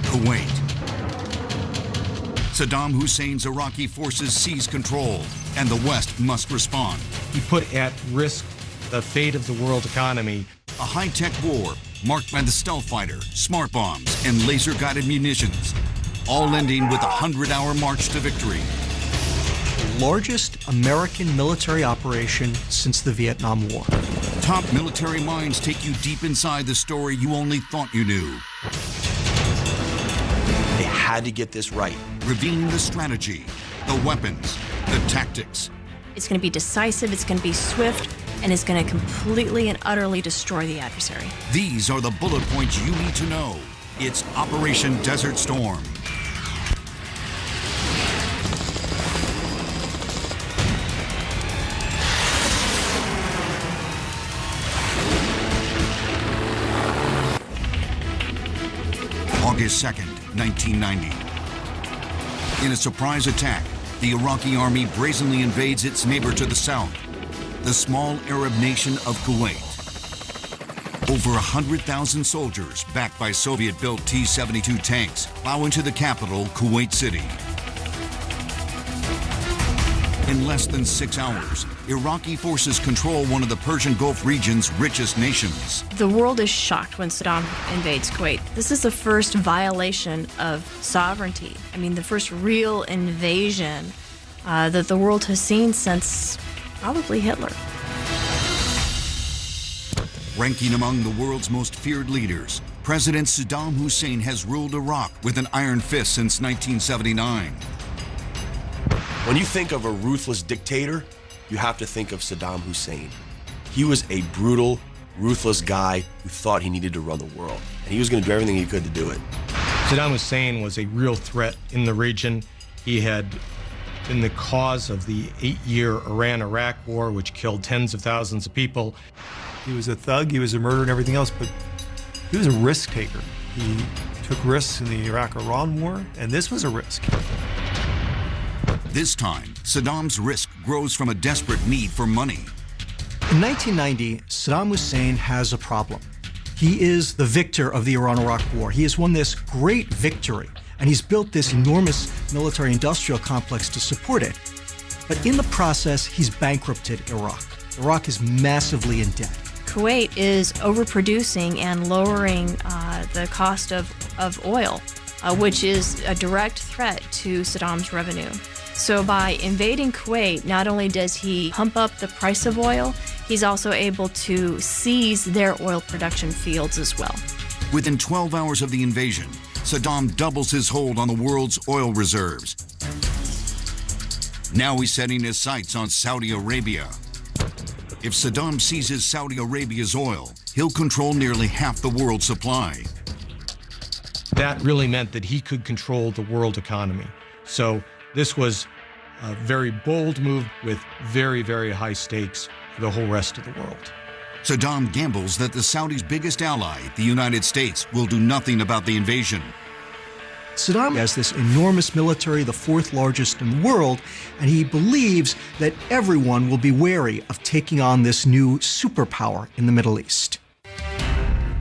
Kuwait. Saddam Hussein's Iraqi forces seize control, and the West must respond. He put at risk the fate of the world economy. A high-tech war marked by the stealth fighter, smart bombs, and laser-guided munitions, all ending with a 100-hour march to victory. The largest American military operation since the Vietnam War. Top military minds take you deep inside the story you only thought you knew. They had to get this right. Revealing the strategy, the weapons, the tactics. It's going to be decisive, it's going to be swift, and it's going to completely and utterly destroy the adversary. These are the bullet points you need to know. It's Operation Desert Storm. August 2nd, 1990. In a surprise attack, the Iraqi army brazenly invades its neighbor to the south, the small Arab nation of Kuwait. Over 100,000 soldiers, backed by Soviet-built T-72 tanks, plow into the capital, Kuwait City. In less than 6 hours, Iraqi forces control one of the Persian Gulf region's richest nations. The world is shocked when Saddam invades Kuwait. This is the first violation of sovereignty. I mean, the first real invasion that the world has seen since probably Hitler. Ranking among the world's most feared leaders, President Saddam Hussein has ruled Iraq with an iron fist since 1979. When you think of a ruthless dictator, you have to think of Saddam Hussein. He was a brutal, ruthless guy who thought he needed to run the world, and he was going to do everything he could to do it. Saddam Hussein was a real threat in the region. He had been the cause of the 8-year Iran-Iraq war, which killed tens of thousands of people. He was a thug, he was a murderer and everything else, but he was a risk taker. He took risks in the Iraq-Iran war, and this was a risk. This time, Saddam's risk grows from a desperate need for money. In 1990, Saddam Hussein has a problem. He is the victor of the Iran-Iraq war. He has won this great victory, and he's built this enormous military-industrial complex to support it. But in the process, he's bankrupted Iraq. Iraq is massively in debt. Kuwait is overproducing and lowering the cost of oil, which is a direct threat to Saddam's revenue. So by invading Kuwait, not only does he pump up the price of oil, he's also able to seize their oil production fields as well. Within 12 hours of the invasion, Saddam doubles his hold on the world's oil reserves. Now he's setting his sights on Saudi Arabia. If Saddam seizes Saudi Arabia's oil, he'll control nearly half the world's supply. That really meant that he could control the world economy. So this was a very bold move with very, very high stakes for the whole rest of the world. Saddam gambles that the Saudis' biggest ally, the United States, will do nothing about the invasion. Saddam has this enormous military, the fourth largest in the world, and he believes that everyone will be wary of taking on this new superpower in the Middle East.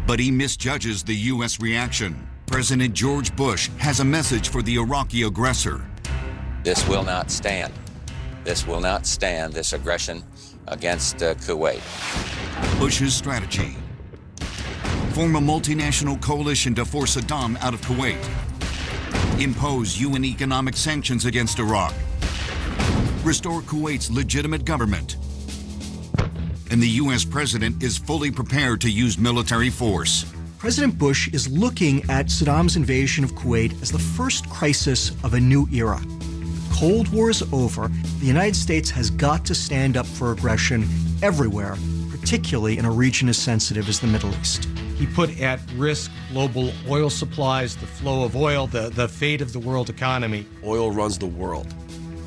But he misjudges the U.S. reaction. President George Bush has a message for the Iraqi aggressor. This will not stand. This will not stand, this aggression against Kuwait. Bush's strategy: form a multinational coalition to force Saddam out of Kuwait. Impose UN economic sanctions against Iraq. Restore Kuwait's legitimate government. And the U.S. president is fully prepared to use military force. President Bush is looking at Saddam's invasion of Kuwait as the first crisis of a new era. The Cold War is over. The United States has got to stand up for aggression everywhere, particularly in a region as sensitive as the Middle East. He put at risk global oil supplies, the flow of oil, the fate of the world economy. Oil runs the world,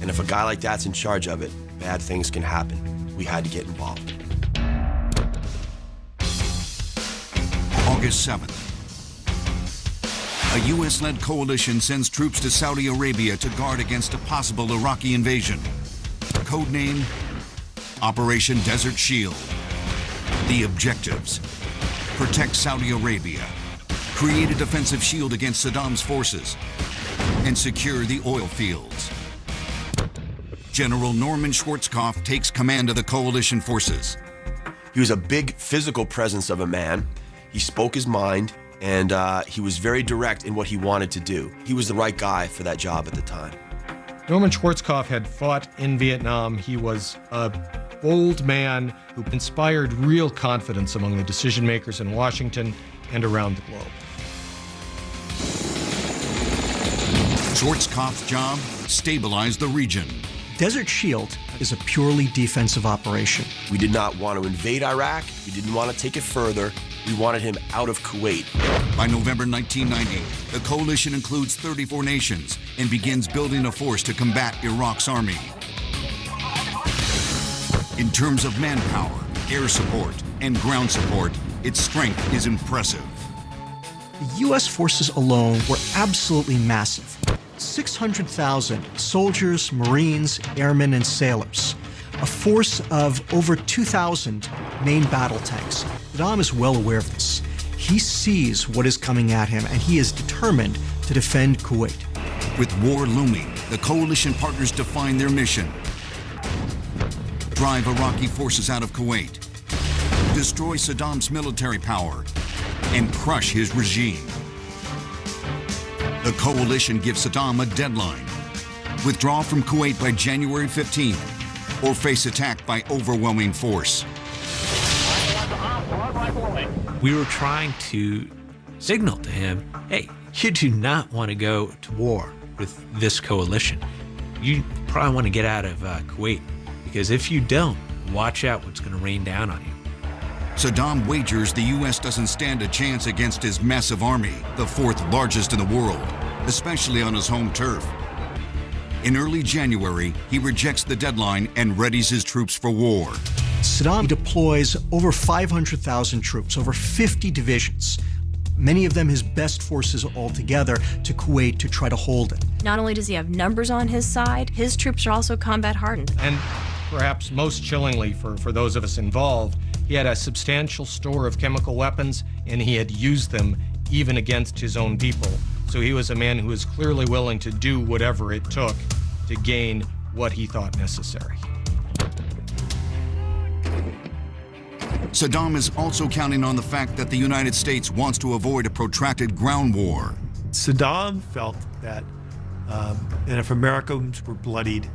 and if a guy like that's in charge of it, bad things can happen. We had to get involved. August 7th. A U.S.-led coalition sends troops to Saudi Arabia to guard against a possible Iraqi invasion. Codename Operation Desert Shield. The objectives: protect Saudi Arabia, create a defensive shield against Saddam's forces, and secure the oil fields. General Norman Schwarzkopf takes command of the coalition forces. He was a big physical presence of a man. He spoke his mind, and he was very direct in what he wanted to do. He was the right guy for that job at the time. Norman Schwarzkopf had fought in Vietnam. He was a bold man who inspired real confidence among the decision makers in Washington and around the globe. Schwarzkopf's job, stabilize the region. Desert Shield is a purely defensive operation. We did not want to invade Iraq. We didn't want to take it further. We wanted him out of Kuwait. By November 1990, the coalition includes 34 nations and begins building a force to combat Iraq's army. In terms of manpower, air support, and ground support, its strength is impressive. The U.S. forces alone were absolutely massive. 600,000 soldiers, Marines, airmen, and sailors. A force of over 2,000 main battle tanks. Saddam is well aware of this. He sees what is coming at him, and he is determined to defend Kuwait. With war looming, the coalition partners define their mission. Drive Iraqi forces out of Kuwait, destroy Saddam's military power, and crush his regime. The coalition gives Saddam a deadline: withdraw from Kuwait by January 15th, or face attack by overwhelming force. We were trying to signal to him, hey, you do not want to go to war with this coalition. You probably want to get out of Kuwait, because if you don't, watch out what's going to rain down on you. Saddam wagers the U.S. doesn't stand a chance against his massive army, the fourth largest in the world, especially on his home turf. In early January, he rejects the deadline and readies his troops for war. Saddam deploys over 500,000 troops, over 50 divisions, many of them his best forces altogether, to Kuwait to try to hold it. Not only does he have numbers on his side, his troops are also combat hardened. And perhaps most chillingly for those of us involved, he had a substantial store of chemical weapons, and he had used them even against his own people. So he was a man who was clearly willing to do whatever it took to gain what he thought necessary. Saddam is also counting on the fact that the United States wants to avoid a protracted ground war. Saddam felt that, and if Americans were bloodied,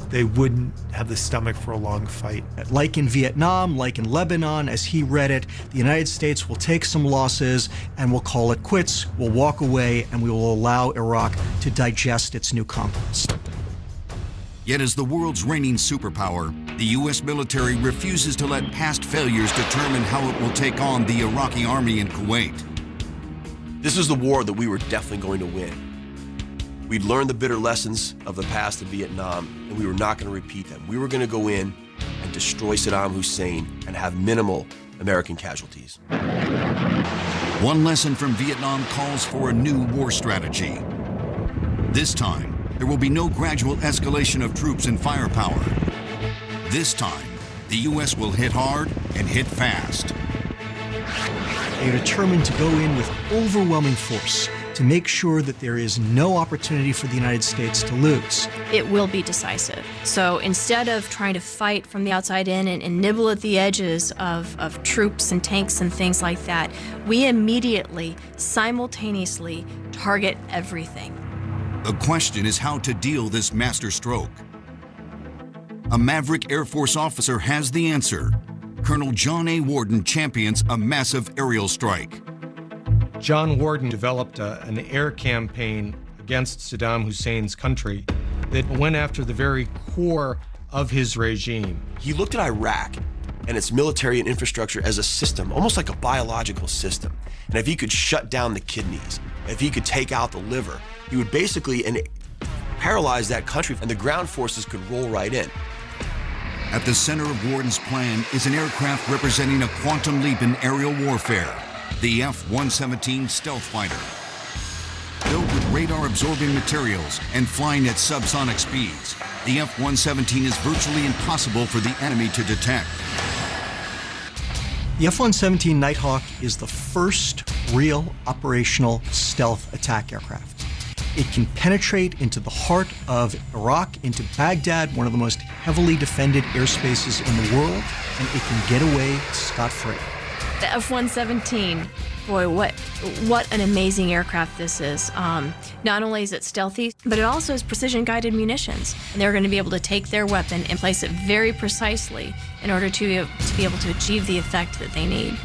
they wouldn't have the stomach for a long fight. Like in Vietnam, like in Lebanon, as he read it, the United States will take some losses and we'll call it quits, we'll walk away, and we will allow Iraq to digest its new conquest. Yet as the world's reigning superpower, the U.S. military refuses to let past failures determine how it will take on the Iraqi army in Kuwait. This is the war that we were definitely going to win. We'd learned the bitter lessons of the past in Vietnam, and we were not going to repeat them. We were going to go in and destroy Saddam Hussein and have minimal American casualties. One lesson from Vietnam calls for a new war strategy. This time, there will be no gradual escalation of troops and firepower. This time, the U.S. will hit hard and hit fast. They are determined to go in with overwhelming force to make sure that there is no opportunity for the United States to lose. It will be decisive. So instead of trying to fight from the outside in and nibble at the edges of troops and tanks and things like that, we immediately, simultaneously target everything. The question is how to deal this master stroke. A maverick Air Force officer has the answer. Colonel John A. Warden champions a massive aerial strike. John Warden developed an air campaign against Saddam Hussein's country that went after the very core of his regime. He looked at Iraq and its military and infrastructure as a system, almost like a biological system. And if he could shut down the kidneys, if he could take out the liver, he would basically paralyze that country, and the ground forces could roll right in. At the center of Warden's plan is an aircraft representing a quantum leap in aerial warfare, the F-117 stealth fighter. Built with radar-absorbing materials and flying at subsonic speeds, the F-117 is virtually impossible for the enemy to detect. The F-117 Nighthawk is the first real operational stealth attack aircraft. It can penetrate into the heart of Iraq, into Baghdad, one of the most heavily defended airspaces in the world, and it can get away scot-free. The F-117, boy, what an amazing aircraft this is. Not only is it stealthy, but it also has precision-guided munitions, and they're going to be able to take their weapon and place it very precisely in order to be able to achieve the effect that they need.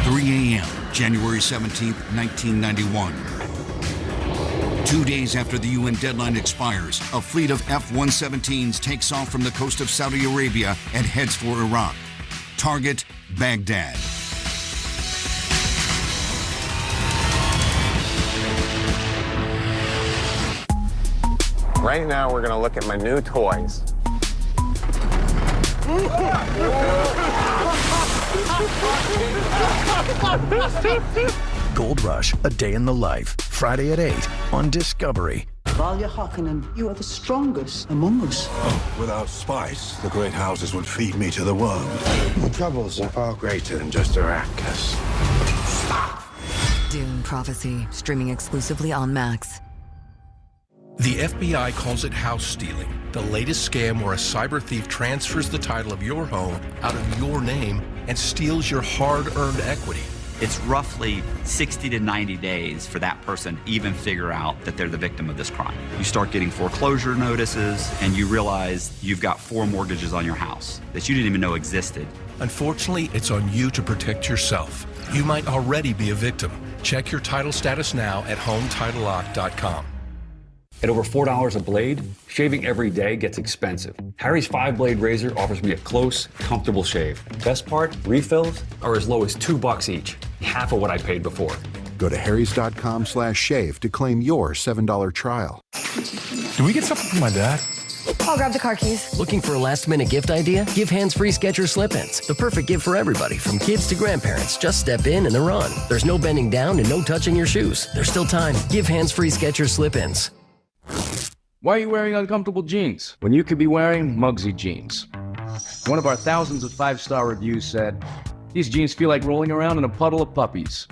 3 a.m., January 17, 1991. 2 days after the UN deadline expires, a fleet of F-117s takes off from the coast of Saudi Arabia and heads for Iraq. Target, Baghdad. Right now, we're going to look at my new toys. Gold Rush, A Day in the Life, Friday at 8 on Discovery. Valja Hakkinen, you are the strongest among us. Oh, without spice, the great houses would feed me to the world. The troubles are far greater than just Arrakis. Dune Prophecy, streaming exclusively on Max. The FBI calls it house stealing, the latest scam where a cyber thief transfers the title of your home out of your name and steals your hard-earned equity. It's roughly 60 to 90 days for that person to even figure out that they're the victim of this crime. You start getting foreclosure notices, and you realize you've got 4 mortgages on your house that you didn't even know existed. Unfortunately, it's on you to protect yourself. You might already be a victim. Check your title status now at HomeTitleLock.com. At over $4 a blade, shaving every day gets expensive. Harry's 5-blade razor offers me a close, comfortable shave. Best part, refills are as low as $2 each, half of what I paid before. Go to harrys.com/shave to claim your $7 trial. Do we get something from my dad? I'll grab the car keys. Looking for a last-minute gift idea? Give hands-free Skechers Slip-ins. The perfect gift for everybody, from kids to grandparents. Just step in and they're on. There's no bending down and no touching your shoes. There's still time. Give hands-free Skechers Slip-ins. Why are you wearing uncomfortable jeans when you could be wearing Mugsy jeans? One of our thousands of 5-star reviews said, "These jeans feel like rolling around in a puddle of puppies."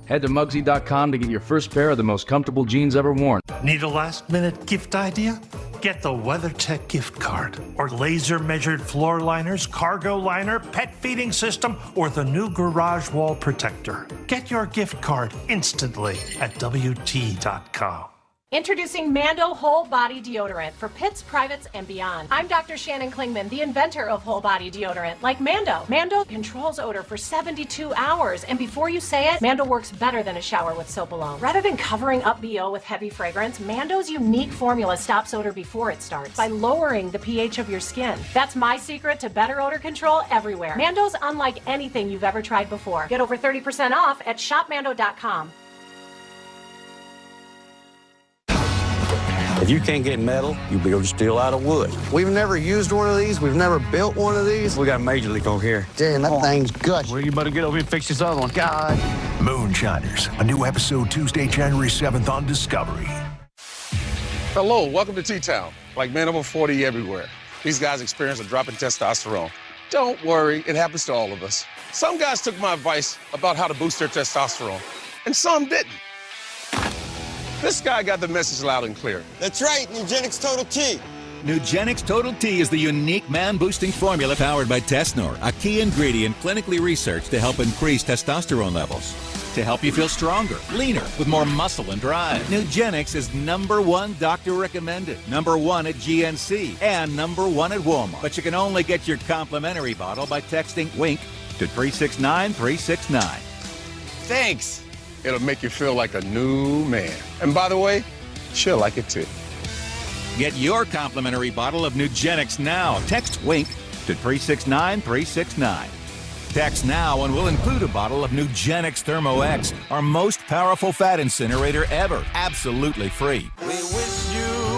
Head to Mugsy.com to get your first pair of the most comfortable jeans ever worn. Need a last-minute gift idea? Get the WeatherTech gift card, or laser-measured floor liners, cargo liner, pet feeding system, or the new garage wall protector. Get your gift card instantly at WT.com. Introducing Mando Whole Body Deodorant for pits, privates, and beyond. I'm Dr. Shannon Klingman, the inventor of whole body deodorant, like Mando. Mando controls odor for 72 hours, and before you say it, Mando works better than a shower with soap alone. Rather than covering up BO with heavy fragrance, Mando's unique formula stops odor before it starts by lowering the pH of your skin. That's my secret to better odor control everywhere. Mando's unlike anything you've ever tried before. Get over 30% off at shopmando.com. If you can't get metal, you'll be able to steal out of wood. We've never used one of these. We've never built one of these. We got a major leak over here. Damn, that thing's guts. Well, you better get over here and fix this other one. God. Moonshiners, a new episode Tuesday, January 7th on Discovery. Hello, welcome to T-Town. Like men over 40 everywhere. These guys experience a drop in testosterone. Don't worry, it happens to all of us. Some guys took my advice about how to boost their testosterone, and some didn't. This guy got the message loud and clear. That's right, Nugenix Total T. Nugenix Total T is the unique man-boosting formula powered by Tesnor, a key ingredient clinically researched to help increase testosterone levels. To help you feel stronger, leaner, with more muscle and drive. Nugenix is #1 doctor recommended, #1 at GNC, and #1 at Walmart. But you can only get your complimentary bottle by texting WINK to 369-369. Thanks. It'll make you feel like a new man. And by the way, she'll like it too. Get your complimentary bottle of Nugenix now. Text WINK to 369-369. Text now and we'll include a bottle of Nugenix Thermo X, our most powerful fat incinerator ever. Absolutely free.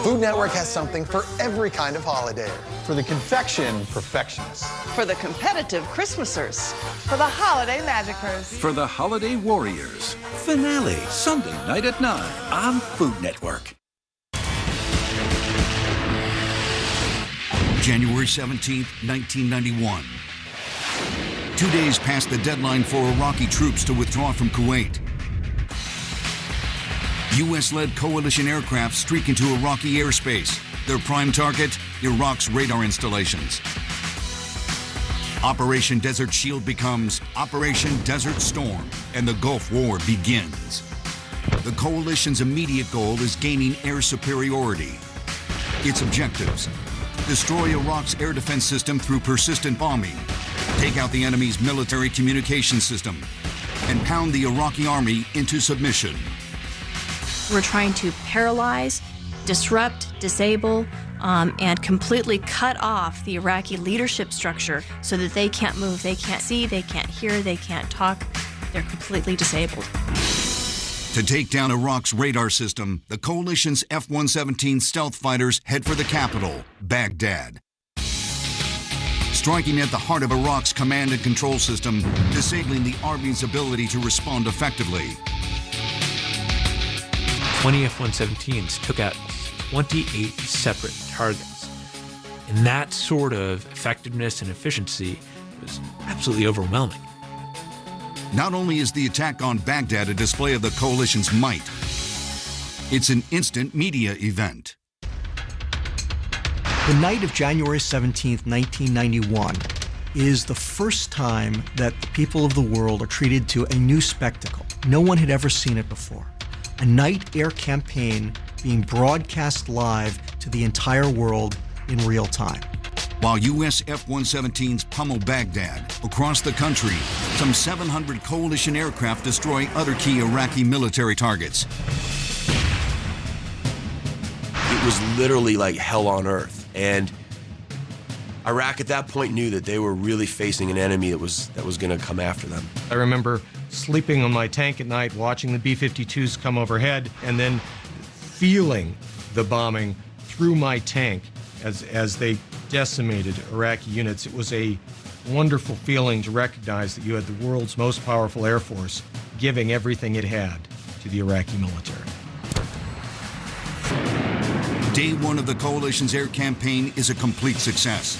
Food Network has something for every kind of holiday. For the confection perfectionists. For the competitive Christmasers. For the holiday magicers. For the holiday warriors. Finale, Sunday night at 9 on Food Network. January 17th, 1991. 2 days past the deadline for Iraqi troops to withdraw from Kuwait. U.S.-led coalition aircraft streak into Iraqi airspace. Their prime target, Iraq's radar installations. Operation Desert Shield becomes Operation Desert Storm, and the Gulf War begins. The coalition's immediate goal is gaining air superiority. Its objectives: destroy Iraq's air defense system through persistent bombing, take out the enemy's military communication system, and pound the Iraqi army into submission. We're trying to paralyze, disrupt, disable, and completely cut off the Iraqi leadership structure so that they can't move, they can't see, they can't hear, they can't talk. They're completely disabled. To take down Iraq's radar system, the coalition's F-117 stealth fighters head for the capital, Baghdad. Striking at the heart of Iraq's command and control system, disabling the army's ability to respond effectively. 20 F-117s took out 28 separate targets. And that sort of effectiveness and efficiency was absolutely overwhelming. Not only is the attack on Baghdad a display of the coalition's might, it's an instant media event. The night of January 17th, 1991 is the first time that the people of the world are treated to a new spectacle. No one had ever seen it before. A night air campaign being broadcast live to the entire world in real time. While U.S. F-117s pummel Baghdad, across the country, some 700 coalition aircraft destroy other key Iraqi military targets. It was literally like hell on earth, and Iraq at that point knew that they were really facing an enemy that was going to come after them. I remember sleeping on my tank at night, watching the B-52s come overhead, and then feeling the bombing through my tank as they decimated Iraqi units. It was a wonderful feeling to recognize that you had the world's most powerful Air Force giving everything it had to the Iraqi military. Day one of the coalition's air campaign is a complete success.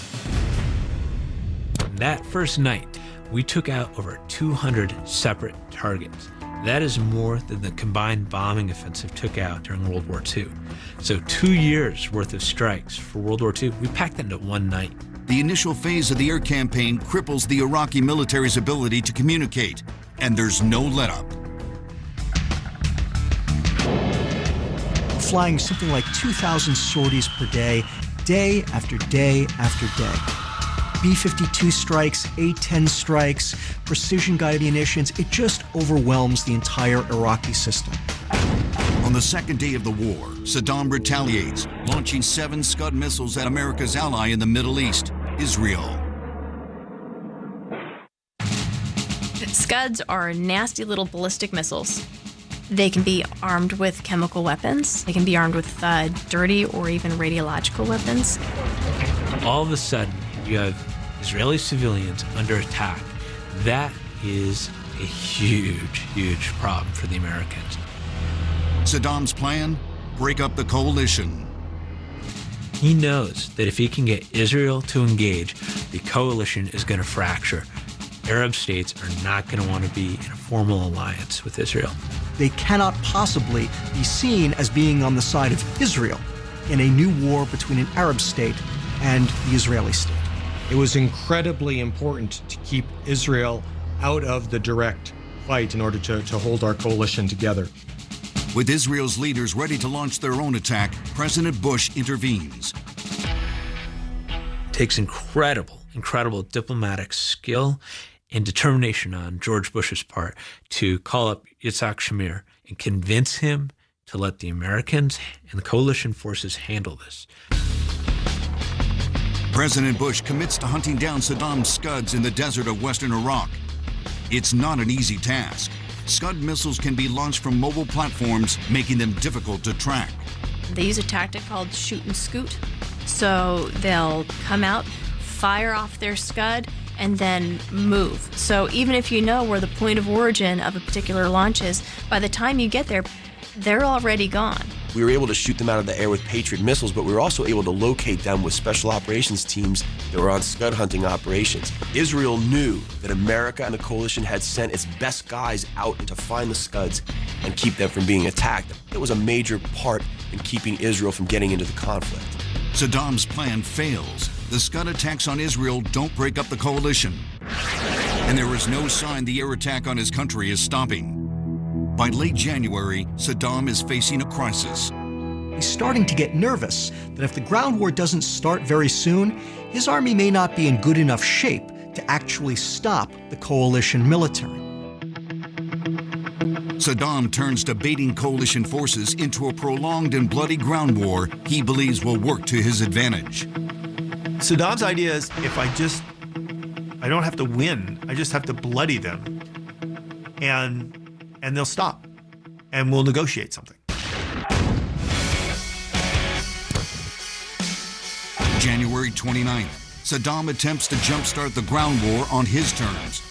That first night, we took out over 200 separate targets. That is more than the combined bombing offensive took out during World War II. So 2 years worth of strikes for World War II, we packed into one night. The initial phase of the air campaign cripples the Iraqi military's ability to communicate, and there's no letup. Flying something like 2,000 sorties per day after day after day. B-52 strikes, A-10 strikes, precision-guided munitions, it just overwhelms the entire Iraqi system. On the second day of the war, Saddam retaliates, launching 7 Scud missiles at America's ally in the Middle East, Israel. Scuds are nasty little ballistic missiles. They can be armed with chemical weapons. They can be armed with dirty or even radiological weapons. All of a sudden, you have Israeli civilians under attack. That is a huge, huge problem for the Americans. Saddam's plan? Break up the coalition. He knows that if he can get Israel to engage, the coalition is going to fracture. Arab states are not going to want to be in a formal alliance with Israel. They cannot possibly be seen as being on the side of Israel in a new war between an Arab state and the Israeli state. It was incredibly important to keep Israel out of the direct fight in order to hold our coalition together. With Israel's leaders ready to launch their own attack, President Bush intervenes. It takes incredible diplomatic skill and determination on George Bush's part to call up Yitzhak Shamir and convince him to let the Americans and the coalition forces handle this. President Bush commits to hunting down Saddam's Scuds in the desert of western Iraq. It's not an easy task. Scud missiles can be launched from mobile platforms, making them difficult to track. They use a tactic called shoot and scoot. So they'll come out, fire off their Scud, and then move. So even if you know where the point of origin of a particular launch is, by the time you get there, they're already gone. We were able to shoot them out of the air with Patriot missiles, but we were also able to locate them with special operations teams that were on Scud hunting operations. Israel knew that America and the coalition had sent its best guys out to find the Scuds and keep them from being attacked. It was a major part in keeping Israel from getting into the conflict. Saddam's plan fails. The Scud attacks on Israel don't break up the coalition. And there is no sign the air attack on his country is stopping. By late January, Saddam is facing a crisis. He's starting to get nervous that if the ground war doesn't start very soon, his army may not be in good enough shape to actually stop the coalition military. Saddam turns to baiting coalition forces into a prolonged and bloody ground war he believes will work to his advantage. Saddam's idea is I don't have to win, I just have to bloody them. And they'll stop, and we'll negotiate something. January 29th, Saddam attempts to jumpstart the ground war on his terms.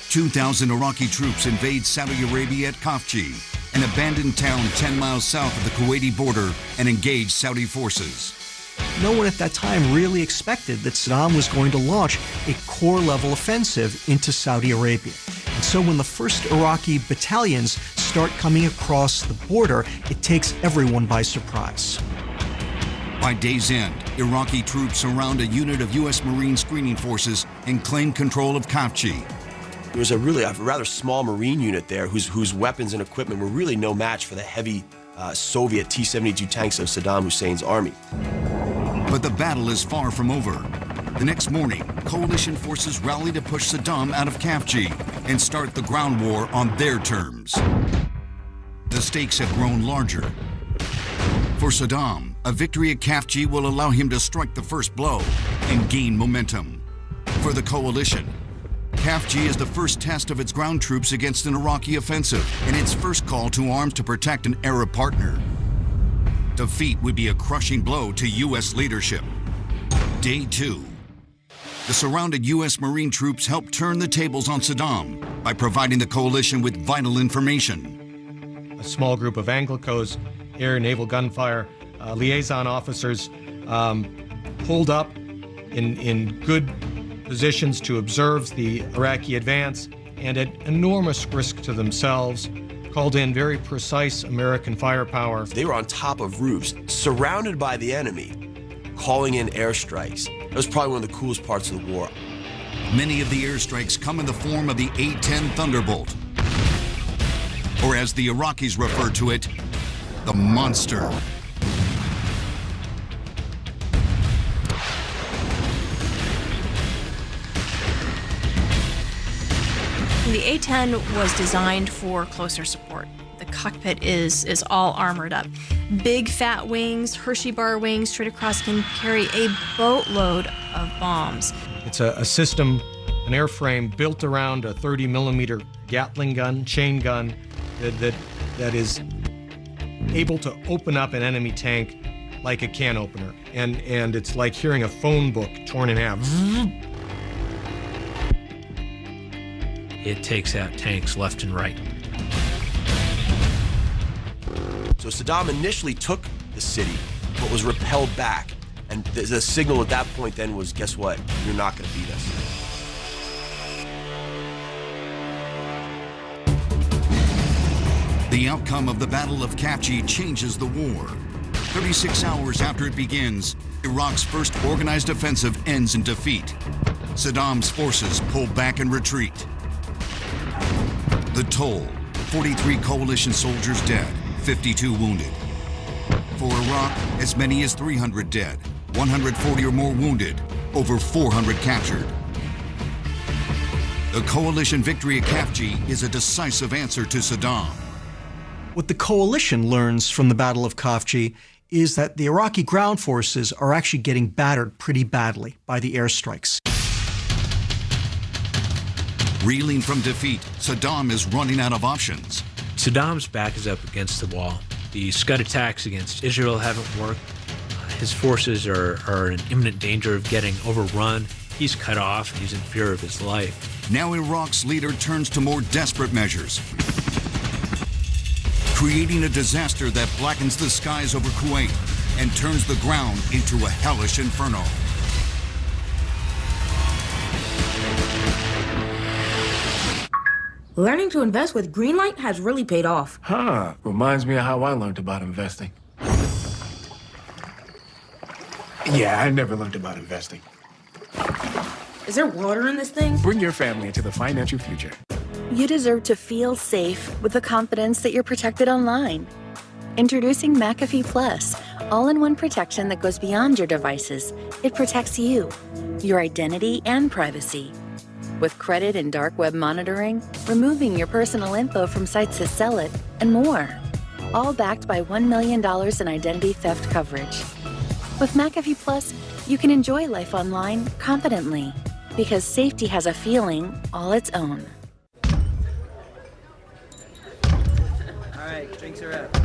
2,000 Iraqi troops invade Saudi Arabia at Khafji, an abandoned town 10 miles south of the Kuwaiti border, and engage Saudi forces. No one at that time really expected that Saddam was going to launch a corps-level offensive into Saudi Arabia. And so when the first Iraqi battalions start coming across the border, it takes everyone by surprise. By day's end, Iraqi troops surround a unit of U.S. Marine screening forces and claim control of Khafji. There was a rather small Marine unit there whose weapons and equipment were really no match for the heavy Soviet T-72 tanks of Saddam Hussein's army. But the battle is far from over. The next morning, coalition forces rally to push Saddam out of Khafji and start the ground war on their terms. The stakes have grown larger. For Saddam, a victory at Khafji will allow him to strike the first blow and gain momentum. For the coalition, Khafji is the first test of its ground troops against an Iraqi offensive and its first call to arms to protect an Arab partner. Defeat would be a crushing blow to U.S. leadership. Day 2. The surrounded U.S. Marine troops help turn the tables on Saddam by providing the coalition with vital information. A small group of Anglicos, air and naval gunfire liaison officers pulled up in good positions to observe the Iraqi advance and at enormous risk to themselves, called in very precise American firepower. They were on top of roofs, surrounded by the enemy, calling in airstrikes. That was probably one of the coolest parts of the war. Many of the airstrikes come in the form of the A-10 Thunderbolt, or as the Iraqis refer to it, the Monster. The A-10 was designed for closer support. The cockpit is all armored up. Big fat wings, Hershey bar wings straight across can carry a boatload of bombs. It's a system, an airframe built around a 30-millimeter Gatling gun, chain gun, that is able to open up an enemy tank like a can opener. And it's like hearing a phone book torn in half. It takes out tanks left and right. So Saddam initially took the city, but was repelled back. And the signal at that point then was, guess what? You're not going to beat us. The outcome of the Battle of Khafji changes the war. 36 hours after it begins, Iraq's first organized offensive ends in defeat. Saddam's forces pull back and retreat. The toll, 43 coalition soldiers dead, 52 wounded. For Iraq, as many as 300 dead, 140 or more wounded, over 400 captured. The coalition victory at Khafji is a decisive answer to Saddam. What the coalition learns from the Battle of Khafji is that the Iraqi ground forces are actually getting battered pretty badly by the airstrikes. Reeling from defeat, Saddam is running out of options. Saddam's back is up against the wall. The Scud attacks against Israel haven't worked. His forces are in imminent danger of getting overrun. He's cut off and he's in fear of his life. Now Iraq's leader turns to more desperate measures. creating a disaster that blackens the skies over Kuwait and turns the ground into a hellish inferno. Learning to invest with Greenlight has really paid off. Huh. Reminds me of how I learned about investing. Yeah, I never learned about investing. Is there water in this thing? Bring your family into the financial future. You deserve to feel safe with the confidence that you're protected online. Introducing McAfee Plus, all-in-one protection that goes beyond your devices. It protects you, your identity, and privacy. With credit and dark web monitoring, removing your personal info from sites that sell it, and more. All backed by $1 million in identity theft coverage. With McAfee Plus, you can enjoy life online confidently, because safety has a feeling all its own. All right, drinks are up.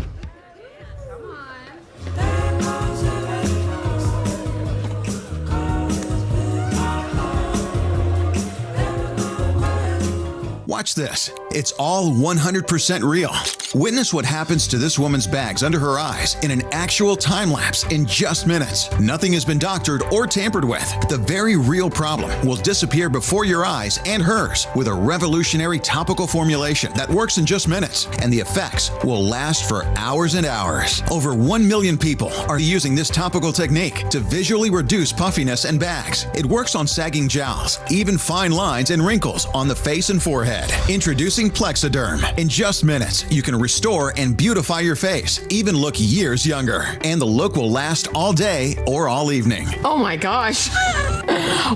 Watch this. It's all 100% real. Witness what happens to this woman's bags under her eyes in an actual time lapse in just minutes. Nothing has been doctored or tampered with. The very real problem will disappear before your eyes and hers with a revolutionary topical formulation that works in just minutes, and the effects will last for hours and hours. Over 1 million people are using this topical technique to visually reduce puffiness and bags. It works on sagging jowls, even fine lines and wrinkles on the face and forehead. Introducing Plexiderm. In just minutes, you can restore and beautify your face, even look years younger. And the look will last all day or all evening. Oh my gosh.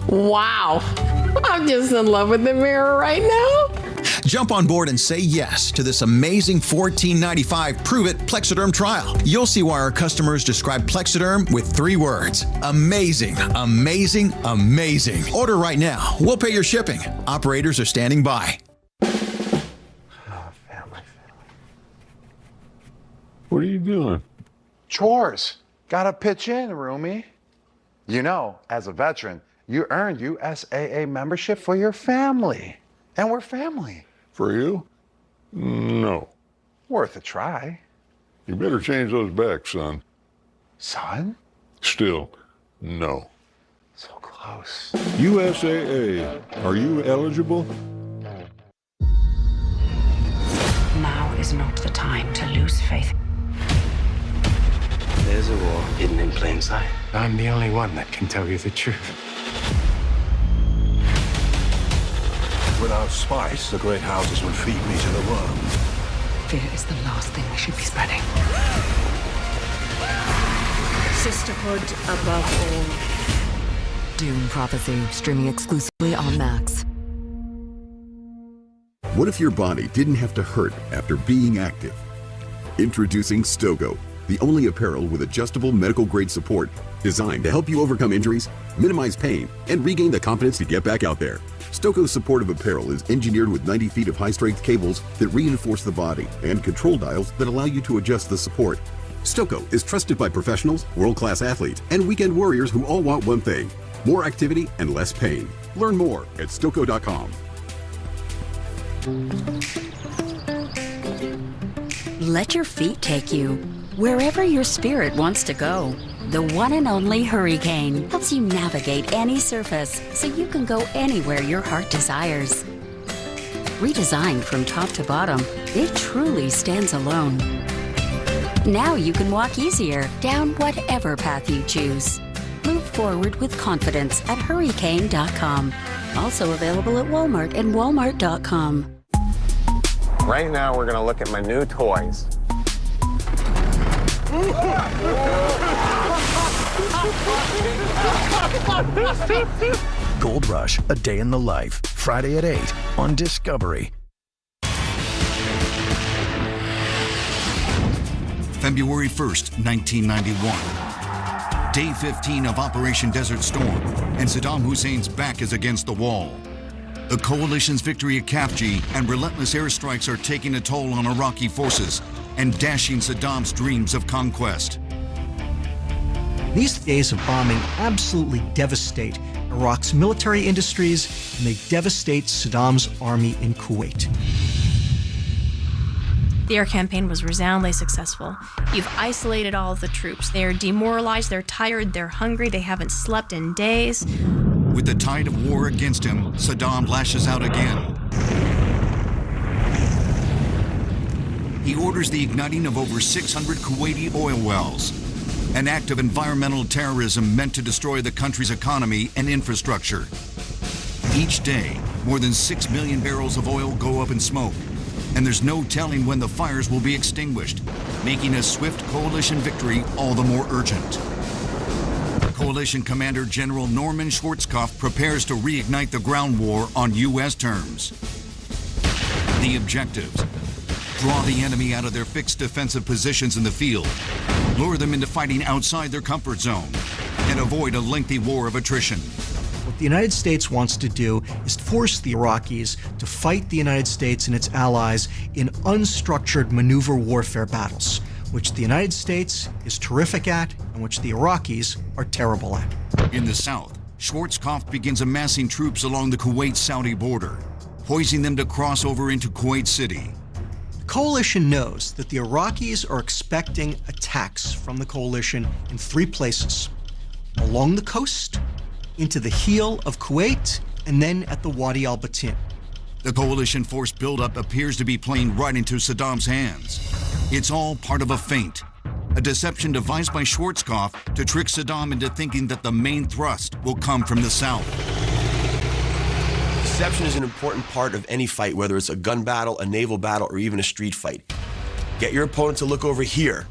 Wow. I'm just in love with the mirror right now. Jump on board and say yes to this amazing $14.95 Prove It Plexiderm trial. You'll see why our customers describe Plexiderm with 3 words. Amazing, amazing, amazing. Order right now. We'll pay your shipping. Operators are standing by. What are you doing? Chores. Gotta pitch in, Rumi. You know, as a veteran, you earned USAA membership for your family. And we're family. For you? No. Worth a try. You better change those back, son. Son? Still, no. So close. USAA. Are you eligible? Now is not the time to lose faith. There's a war hidden in plain sight. I'm the only one that can tell you the truth. Without spice, the great houses would feed me to the worm. Fear is the last thing we should be spreading. Sisterhood above all. Dune Prophecy, streaming exclusively on Max. What if your body didn't have to hurt after being active? Introducing Stogo, the only apparel with adjustable medical-grade support designed to help you overcome injuries, minimize pain, and regain the confidence to get back out there. Stoko's supportive apparel is engineered with 90 feet of high-strength cables that reinforce the body and control dials that allow you to adjust the support. Stoko is trusted by professionals, world-class athletes, and weekend warriors who all want one thing: more activity and less pain. Learn more at Stoko.com. Let your feet take you wherever your spirit wants to go. The one and only Hurricane helps you navigate any surface so you can go anywhere your heart desires. Redesigned from top to bottom, it truly stands alone. Now you can walk easier down whatever path you choose. Move forward with confidence at Hurricane.com. Also available at Walmart and Walmart.com. Right now, we're going to look at my new toys. Gold Rush, A Day in the Life. Friday at 8 on Discovery. February 1st, 1991. Day 15 of Operation Desert Storm, and Saddam Hussein's back is against the wall. The coalition's victory at Khafji and relentless airstrikes are taking a toll on Iraqi forces and dashing Saddam's dreams of conquest. These days of bombing absolutely devastate Iraq's military industries, and they devastate Saddam's army in Kuwait. The air campaign was resoundingly successful. You've isolated all of the troops. They are demoralized, they're tired, they're hungry, they haven't slept in days. With the tide of war against him, Saddam lashes out again. He orders the igniting of over 600 Kuwaiti oil wells, an act of environmental terrorism meant to destroy the country's economy and infrastructure. Each day, more than 6 million barrels of oil go up in smoke, and there's no telling when the fires will be extinguished, making a swift coalition victory all the more urgent. Coalition Commander General Norman Schwarzkopf prepares to reignite the ground war on U.S. terms. The objectives: draw the enemy out of their fixed defensive positions in the field, lure them into fighting outside their comfort zone, and avoid a lengthy war of attrition. What the United States wants to do is force the Iraqis to fight the United States and its allies in unstructured maneuver warfare battles, which the United States is terrific at and which the Iraqis are terrible at. In the south, Schwarzkopf begins amassing troops along the Kuwait-Saudi border, poising them to cross over into Kuwait City. The coalition knows that the Iraqis are expecting attacks from the coalition in 3 places: along the coast, into the heel of Kuwait, and then at the Wadi al-Batin. The coalition force buildup appears to be playing right into Saddam's hands. It's all part of a feint, a deception devised by Schwarzkopf to trick Saddam into thinking that the main thrust will come from the south. Deception is an important part of any fight, whether it's a gun battle, a naval battle, or even a street fight. Get your opponent to look over here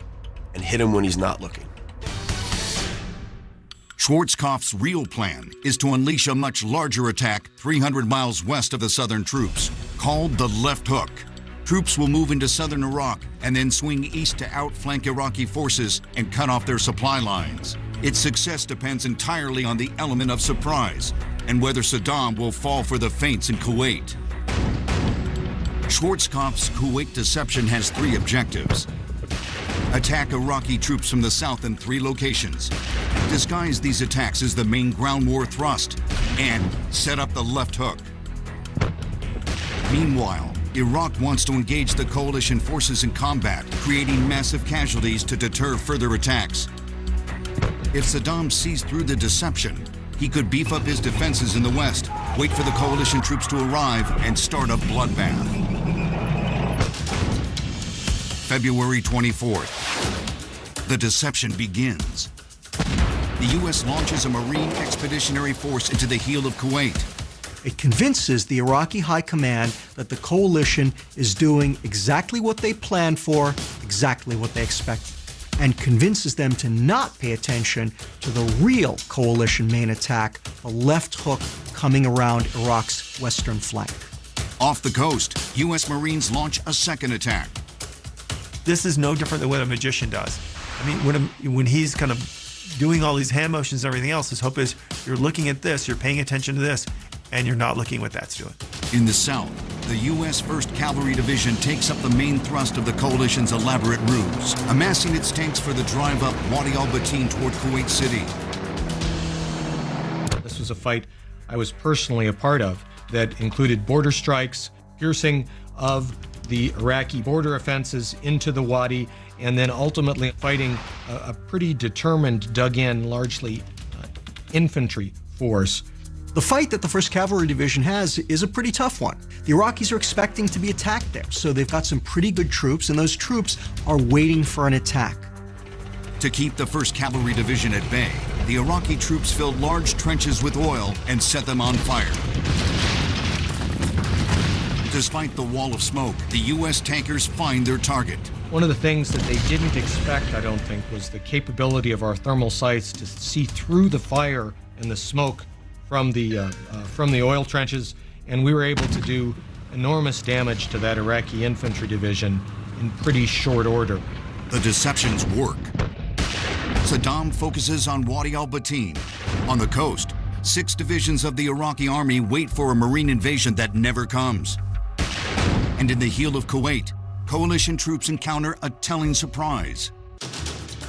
and hit him when he's not looking. Schwarzkopf's real plan is to unleash a much larger attack 300 miles west of the southern troops, called the Left Hook. Troops will move into southern Iraq and then swing east to outflank Iraqi forces and cut off their supply lines. Its success depends entirely on the element of surprise and whether Saddam will fall for the feints in Kuwait. Schwarzkopf's Kuwait deception has 3 objectives: attack Iraqi troops from the south in 3 locations, disguise these attacks as the main ground war thrust, and set up the Left Hook. Meanwhile, Iraq wants to engage the coalition forces in combat, creating massive casualties to deter further attacks. If Saddam sees through the deception, he could beef up his defenses in the west, wait for the coalition troops to arrive, and start a bloodbath. February 24th. The deception begins. The U.S. launches a Marine Expeditionary Force into the heel of Kuwait. It convinces the Iraqi High Command that the coalition is doing exactly what they planned for, exactly what they expected, and convinces them to not pay attention to the real coalition main attack, the Left Hook coming around Iraq's western flank. Off the coast, U.S. Marines launch a second attack. This is no different than what a magician does. I mean, when he's kind of doing all these hand motions and everything else, his hope is you're looking at this, you're paying attention to this, and you're not looking what that's doing. In the south, the U.S. 1st Cavalry Division takes up the main thrust of the coalition's elaborate ruse, amassing its tanks for the drive up Wadi al-Batin toward Kuwait City. This was a fight I was personally a part of that included border strikes, piercing of the Iraqi border offenses into the Wadi, and then ultimately fighting a pretty determined, dug-in, largely infantry force. The fight that the 1st Cavalry Division has is a pretty tough one. The Iraqis are expecting to be attacked there, so they've got some pretty good troops, and those troops are waiting for an attack. To keep the 1st Cavalry Division at bay, the Iraqi troops filled large trenches with oil and set them on fire. Despite the wall of smoke, the U.S. tankers find their target. One of the things that they didn't expect, I don't think, was the capability of our thermal sights to see through the fire and the smoke from the oil trenches, and we were able to do enormous damage to that Iraqi infantry division in pretty short order. The deceptions work. Saddam focuses on Wadi al-Batin. On the coast, 6 divisions of the Iraqi army wait for a Marine invasion that never comes. And in the heel of Kuwait, coalition troops encounter a telling surprise.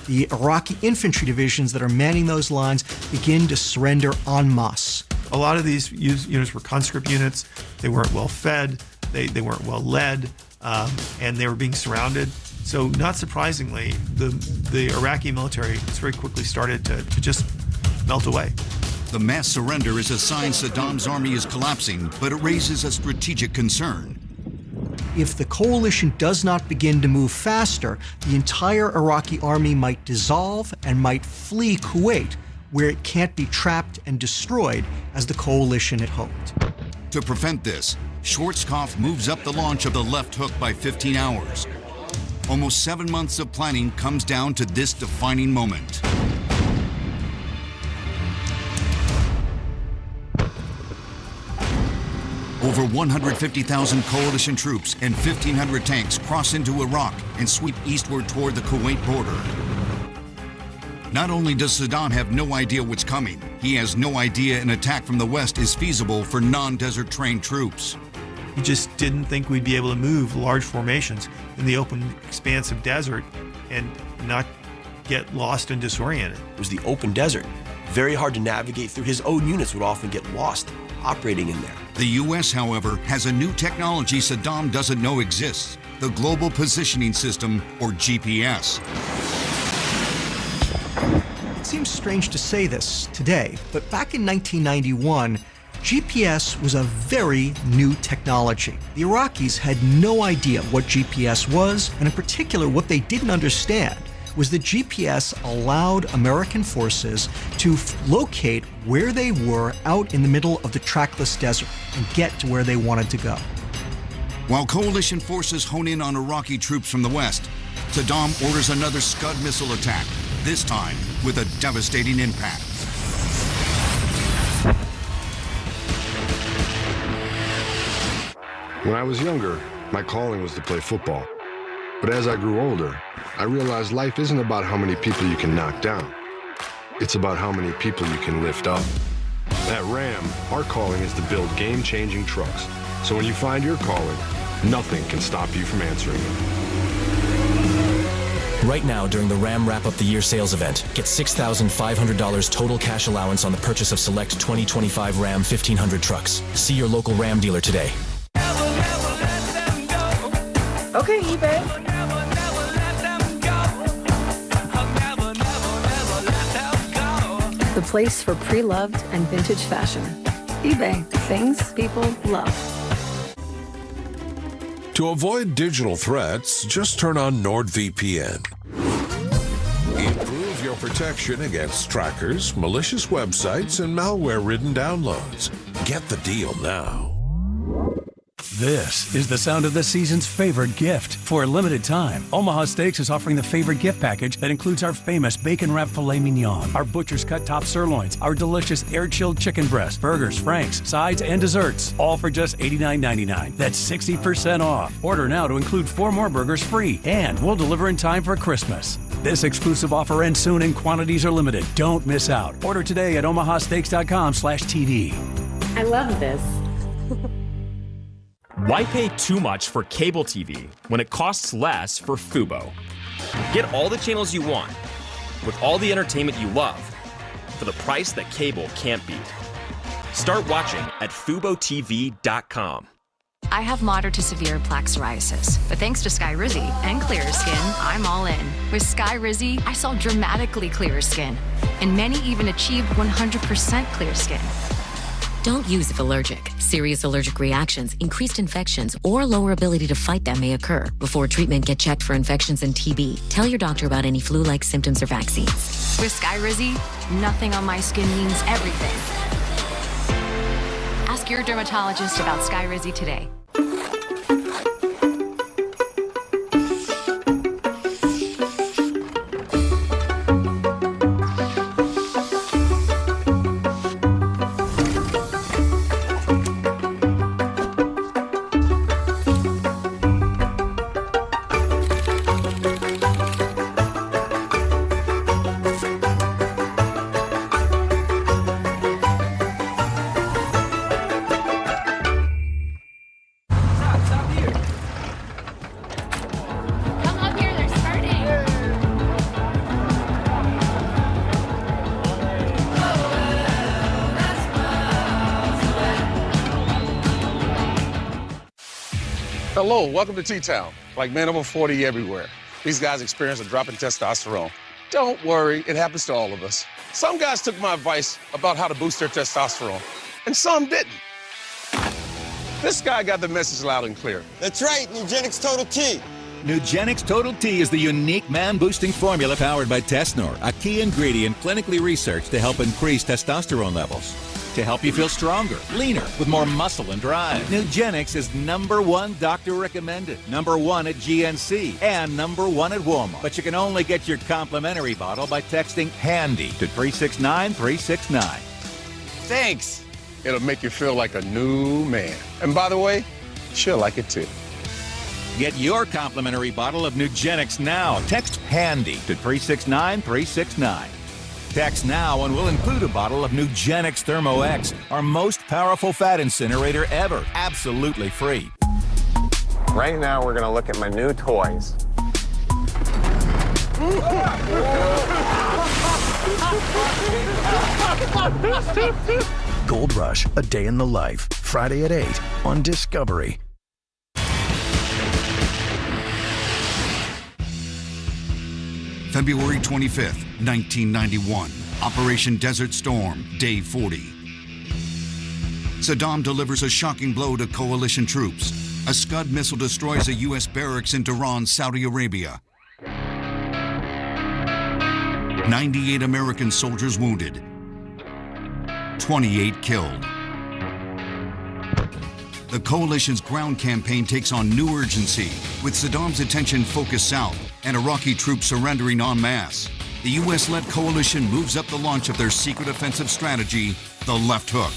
The Iraqi infantry divisions that are manning those lines begin to surrender en masse. A lot of these units were conscript units. They weren't well fed. They weren't well led. and they were being surrounded. So not surprisingly, the Iraqi military very quickly started to just melt away. The mass surrender is a sign Saddam's army is collapsing, but it raises a strategic concern. If the coalition does not begin to move faster, the entire Iraqi army might dissolve and might flee Kuwait, where it can't be trapped and destroyed as the coalition had hoped. To prevent this, Schwarzkopf moves up the launch of the left hook by 15 hours. Almost 7 months of planning comes down to this defining moment. Over 150,000 coalition troops and 1,500 tanks cross into Iraq and sweep eastward toward the Kuwait border. Not only does Saddam have no idea what's coming, he has no idea an attack from the west is feasible for non-desert trained troops. He just didn't think we'd be able to move large formations in the open expanse of desert and not get lost and disoriented. It was the open desert. Very hard to navigate through. His own units would often get lost operating in there. The U.S., however, has a new technology Saddam doesn't know exists, the Global Positioning System, or GPS. It seems strange to say this today, but back in 1991, GPS was a very new technology. The Iraqis had no idea what GPS was, and in particular, what they didn't understand was that GPS allowed American forces to locate where they were out in the middle of the trackless desert and get to where they wanted to go. While coalition forces hone in on Iraqi troops from the west, Saddam orders another Scud missile attack, this time with a devastating impact. When I was younger, my calling was to play football. But as I grew older, I realized life isn't about how many people you can knock down. It's about how many people you can lift up. At Ram, our calling is to build game-changing trucks. So when you find your calling, nothing can stop you from answering it. Right now, during the Ram Wrap Up the Year sales event, get $6,500 total cash allowance on the purchase of select 2025 Ram 1500 trucks. See your local Ram dealer today. Okay, eBay. The place for pre-loved and vintage fashion. eBay. Things people love. To avoid digital threats, just turn on NordVPN. Improve your protection against trackers, malicious websites, and malware-ridden downloads. Get the deal now. This is the sound of the season's favorite gift. For a limited time, Omaha Steaks is offering the favorite gift package that includes our famous bacon-wrapped filet mignon, our butcher's cut top sirloins, our delicious air-chilled chicken breast, burgers, franks, sides, and desserts, all for just $89.99. That's 60% off. Order now to include 4 more burgers free, and we'll deliver in time for Christmas. This exclusive offer ends soon and quantities are limited. Don't miss out. Order today at omahasteaks.com/TV. I love this. Why pay too much for cable TV when it costs less for Fubo? Get all the channels you want with all the entertainment you love for the price that cable can't beat. Start watching at FuboTV.com. I have moderate to severe plaque psoriasis, but thanks to Skyrizi and Clearer Skin, I'm all in. With Skyrizi, I saw dramatically clearer skin, and many even achieved 100% clear skin. Don't use if allergic. Serious allergic reactions, increased infections, or lower ability to fight them may occur. Before treatment, get checked for infections and TB. Tell your doctor about any flu-like symptoms or vaccines. With Skyrizi, nothing on my skin means everything. Ask your dermatologist about Skyrizi today. Hello, welcome to T-Town. Like men over 40 everywhere. These guys experience a drop in testosterone. Don't worry, it happens to all of us. Some guys took my advice about how to boost their testosterone, and some didn't. This guy got the message loud and clear. That's right, Nugenix Total T. Nugenix Total T is the unique man-boosting formula powered by Tesnor, a key ingredient clinically researched to help increase testosterone levels. To help you feel stronger, leaner, with more muscle and drive. Nugenix is #1 doctor recommended, #1 at GNC, and #1 at Walmart. But you can only get your complimentary bottle by texting HANDY to 369-369. Thanks. It'll make you feel like a new man. And by the way, she'll like it too. Get your complimentary bottle of Nugenix now. Text HANDY to 369-369. Text now and we'll include a bottle of Nugenix Thermo X, our most powerful fat incinerator ever. Absolutely free. Right now, we're going to look at my new toys. Gold Rush, A Day in the Life. Friday at 8 on Discovery. February 25th, 1991. Operation Desert Storm, Day 40. Saddam delivers a shocking blow to coalition troops. A Scud missile destroys a U.S. barracks in Tehran, Saudi Arabia. 98 American soldiers wounded. 28 killed. The coalition's ground campaign takes on new urgency, with Saddam's attention focused south and Iraqi troops surrendering en masse. The U.S.-led coalition moves up the launch of their secret offensive strategy, the left hook.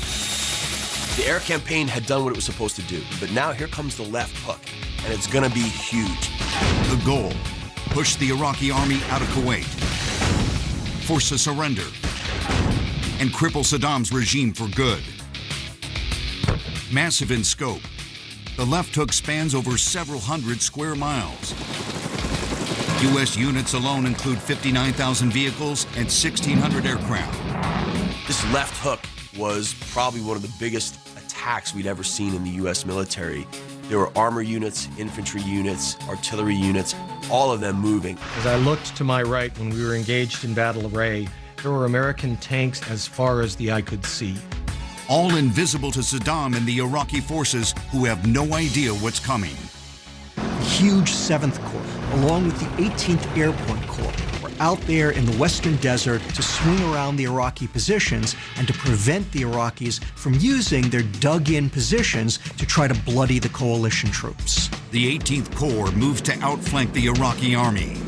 The air campaign had done what it was supposed to do, but now here comes the left hook, and it's gonna be huge. The goal, push the Iraqi army out of Kuwait, force a surrender, and cripple Saddam's regime for good. Massive in scope, the left hook spans over several hundred square miles. U.S. units alone include 59,000 vehicles and 1,600 aircraft. This left hook was probably one of the biggest attacks we'd ever seen in the U.S. military. There were armor units, infantry units, artillery units, all of them moving. As I looked to my right when we were engaged in battle array, there were American tanks as far as the eye could see. All invisible to Saddam and the Iraqi forces who have no idea what's coming. The huge 7th Corps, along with the 18th Airborne Corps, were out there in the western desert to swing around the Iraqi positions and to prevent the Iraqis from using their dug-in positions to try to bloody the coalition troops. The 18th Corps moves to outflank the Iraqi army.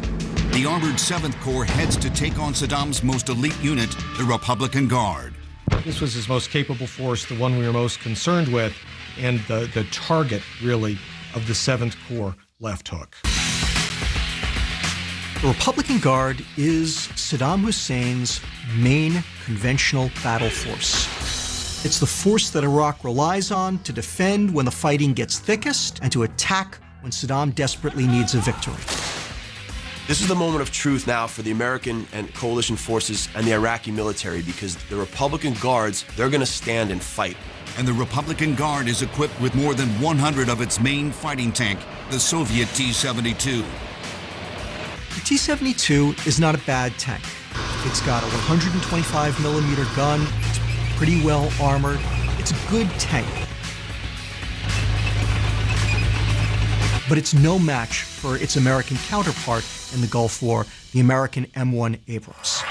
The armored 7th Corps heads to take on Saddam's most elite unit, the Republican Guard. This was his most capable force, the one we were most concerned with, and the target, really, of the 7th Corps left hook. The Republican Guard is Saddam Hussein's main conventional battle force. It's the force that Iraq relies on to defend when the fighting gets thickest and to attack when Saddam desperately needs a victory. This is the moment of truth now for the American and coalition forces and the Iraqi military, because the Republican Guards, they're going to stand and fight. And the Republican Guard is equipped with more than 100 of its main fighting tank, the Soviet T-72. The T-72 is not a bad tank. It's got a 125mm gun, it's pretty well armored, it's a good tank. But it's no match for its American counterpart in the Gulf War, the American M1 Abrams.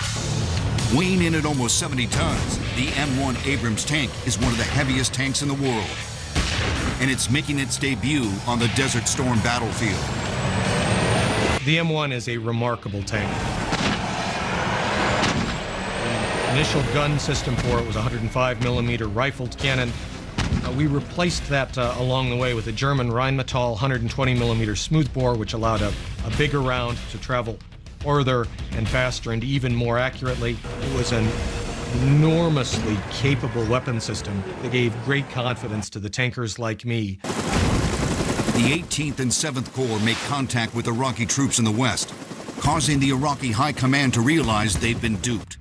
Weighing in at almost 70 tons, the M1 Abrams tank is one of the heaviest tanks in the world. And it's making its debut on the Desert Storm battlefield. The M1 is a remarkable tank. The initial gun system for it was a 105mm rifled cannon. We replaced that along the way with a German Rheinmetall 120mm smoothbore, which allowed a bigger round to travel farther and faster and even more accurately. It was an enormously capable weapon system that gave great confidence to the tankers like me. The 18th and 7th Corps make contact with Iraqi troops in the west, causing the Iraqi high command to realize they've been duped.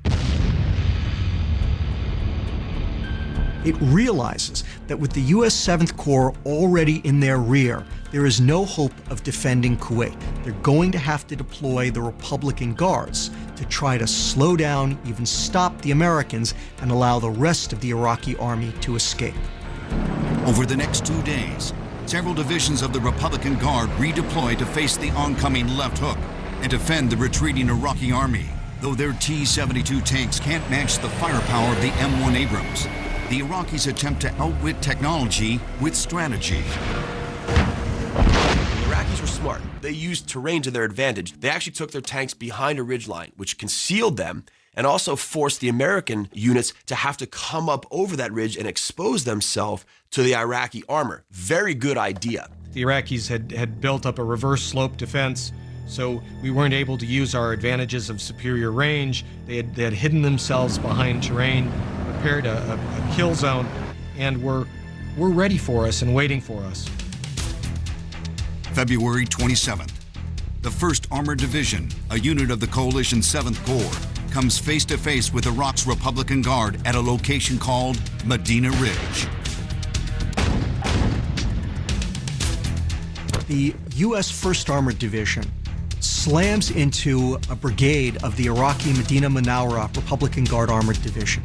It realizes that with the U.S. 7th Corps already in their rear, there is no hope of defending Kuwait. They're going to have to deploy the Republican Guards to try to slow down, even stop the Americans, and allow the rest of the Iraqi army to escape. Over the next 2 days, several divisions of the Republican Guard redeploy to face the oncoming left hook and defend the retreating Iraqi army. Though their T-72 tanks can't match the firepower of the M1 Abrams, the Iraqis attempt to outwit technology with strategy. The Iraqis were smart. They used terrain to their advantage. They actually took their tanks behind a ridgeline, which concealed them and also forced the American units to have to come up over that ridge and expose themselves to the Iraqi armor. Very good idea. The Iraqis had built up a reverse slope defense, so we weren't able to use our advantages of superior range. They had hidden themselves behind terrain, prepared a kill zone, and were ready for us and waiting for us. February 27th, the 1st Armored Division, a unit of the coalition's 7th Corps, comes face-to-face with Iraq's Republican Guard at a location called Medina Ridge. The U.S. 1st Armored Division slams into a brigade of the Iraqi Medina Munawwara Republican Guard Armored Division.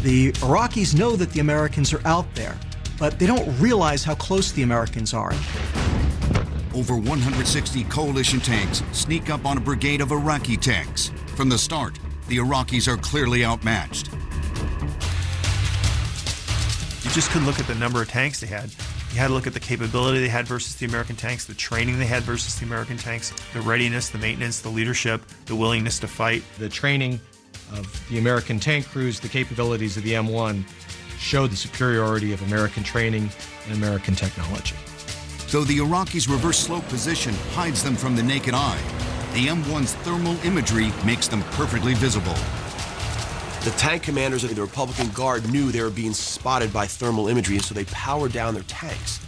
The Iraqis know that the Americans are out there, but they don't realize how close the Americans are. Over 160 coalition tanks sneak up on a brigade of Iraqi tanks. From the start, the Iraqis are clearly outmatched. You just couldn't look at the number of tanks they had. You had to look at the capability they had versus the American tanks, the training they had versus the American tanks, the readiness, the maintenance, the leadership, the willingness to fight. The training of the American tank crews, the capabilities of the M1 showed the superiority of American training and American technology. Though the Iraqis' reverse slope position hides them from the naked eye, the M1's thermal imagery makes them perfectly visible. The tank commanders of the Republican Guard knew they were being spotted by thermal imagery, and so they powered down their tanks,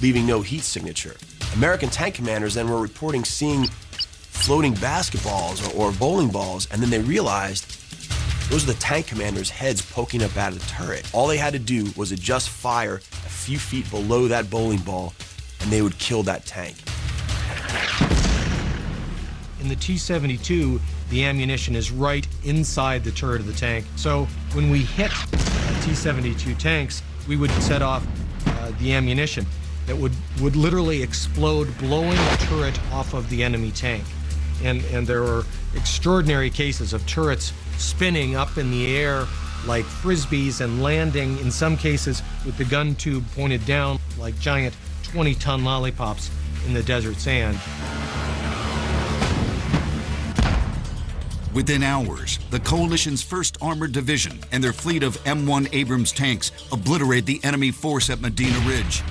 leaving no heat signature. American tank commanders then were reporting seeing floating basketballs or bowling balls, and then they realized those are the tank commanders' heads poking up out of the turret. All they had to do was adjust fire a few feet below that bowling ball, and they would kill that tank. In the T-72, the ammunition is right inside the turret of the tank. So when we hit T-72 tanks, we would set off the ammunition that would literally explode, blowing the turret off of the enemy tank. And there were extraordinary cases of turrets spinning up in the air like frisbees and landing, in some cases, with the gun tube pointed down like giant 20-ton lollipops in the desert sand. Within hours, the coalition's 1st Armored Division and their fleet of M1 Abrams tanks obliterate the enemy force at Medina Ridge.